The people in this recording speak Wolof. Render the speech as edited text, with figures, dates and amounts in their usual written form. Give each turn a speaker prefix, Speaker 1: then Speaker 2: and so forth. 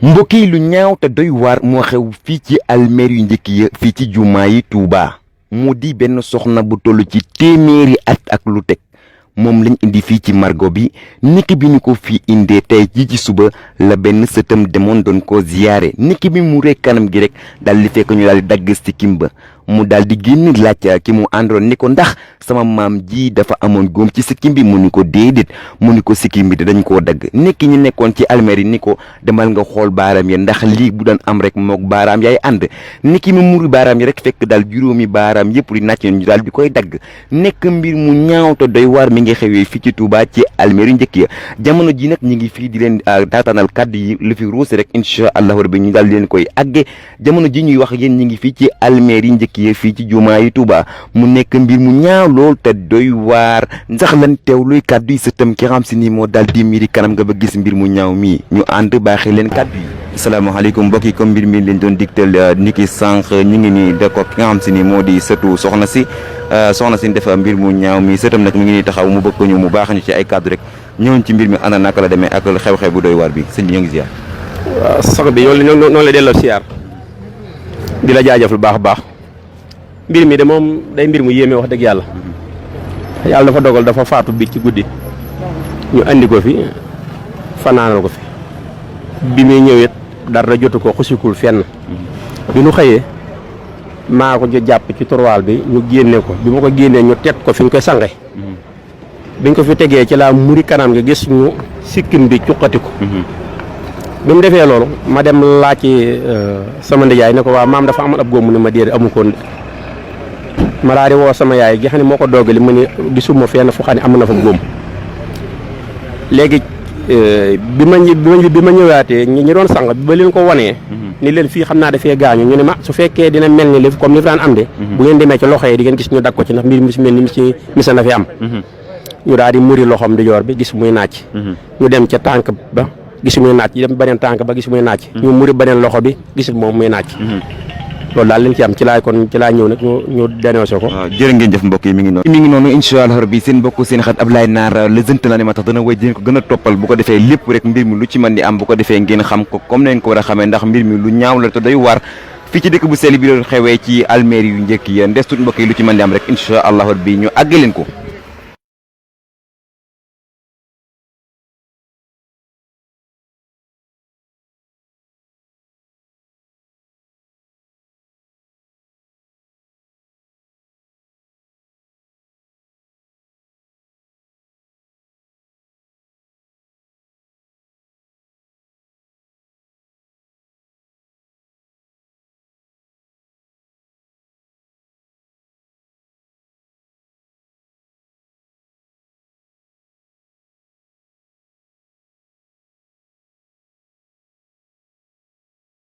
Speaker 1: mbokk yi lu ñaaw te doy waar moo xew fii ci almeer yu njëkk ya fii ci jumaa yi Tuuba mu di benn soxna bu toll ci téeméeri at ak lu teg moom lañ indi fii ci margo bi niki bi ni ko fii indee tey ji ci suba la benn sëtam demoon doon ko ziyaare niki bi mu rek kanam gi rek daal di fekk ñu daal di dagg sikkim ba mu daal di génn laaj ki mu àndoon ni ko ndax sama maam ji dafa amoon góom ci sikkim bi mu ni ko déedéet mu ni ko sikkim bi dañ koo dagg nekki ñi nekkoon ci almeer yi ni ko demal nga xool baaraam ya ndax lii bu daan am rek mook baaraam yaay ànd niki mi muri baaraam yi rek fekk daal juróomi baaraam yëpp di nàcc ñu daal di koy dagg nekk mbir mu ñaaw te doy waar mi ngi xewee fii ci Touba ci almeer yu njëkk ya jamono ji nag ñu ngi fii di leen taataanal kàddu yi lu fi ruusi rek incha allahu rabbi ñu daal di leen koy àgge jamono ji ñuy wax yéen ñi ngi fii ci almeer yi njëkk ya fii ci jumaa yi Touba mu nekk mbir mu ñaaw lool te doy waar ndax lan teew luy kàddu yi sëtam ki xam si ni moo daal di miri kanam nga ba gis mbir mu ñaaw mii ñu ànd baaxee leen kàddu yi. asalaamaaleykum mbokk yi comme mbir mi leen doon digtal niki sànq ñu ngi nii de ko ki nga xam si ni moo di sëtu soxna si defa mbir mu ñaaw mi sëtam nag mi ngi nii taxaw mu bëgg ñu mu baax ñu ci ay kàddu rek ñëwoon ci mbir mi ana naka la demee ak xew-xew bu doy waar bi sëñ bi ñoo ngi ziar.
Speaker 2: waaw sax bi noonu la delloo siyaar di la jaajëf lu baax a baax mbir mi de moom day mbir mu yéeme wax dëgg yàlla dafa dogal dafa faatu bi ci guddi ñu andi ko fi fanaanal ko fi bi muy ñëwee dara jotu ko xusikul fenn bi nu xëyee maa ko jàpp ci turwaal bi ñu génne ko bi ma ko génnee ñu teg ko fi ñu koy sange biñ ko fi tegee ci laa muri kanam nga gis ñu sikkim bi cuqati ko bi mu defee loolu ma dem laaj ci sama ndijaay ne ko waa maam dafa amoon ab góom mu ne ma déedéet amu ko ma daal di woo sama yaay gi xam ne moo ko doogali mu ne gisuma fenn fu xam ne am na fa góom léegi bi ma ñëwaatee ñi doon sang bi ba leen ko wanee ni leen fii xam naa dafee gaañu ñu ne ma su fekkee dina mel ni li comme li fi daan am de bu ngeen demee ci loxo yi di ngeen gis ñu dag ko ci ndax mbir mi si mel ni ci misa na fi am ñu daal di muri loxom di joor bi gis muy naaj ñu dem ca tànk ba gis muy naaj ñu dem beneen tànk ba gis muy naaj ñu muri beneen loxo bi gis moom muy naaj loolu daal leen ci am ci laa ñëw nag ñu dénoncé ko.
Speaker 1: waaw jërë ngeen jëf mbokk yi mi ngi noonu incha allah rabbi seen mbokk seen xat Ablaye Naar la zënt la ne ma tax dana wéy dinañ ko gën a toppal bu ko defee lépp rek mbir mi lu ci mën di am bu ko defee ngeen xam ko comme nañ ko war a xamee ndax mbir mi lu ñaaw la te doy waar fii ci dëkk bu sell bi doon xewee ci almeer yu njëkk ya ndes tut mbokk yi lu ci mën di am rek incha allah rabbi ñu àgg leen ko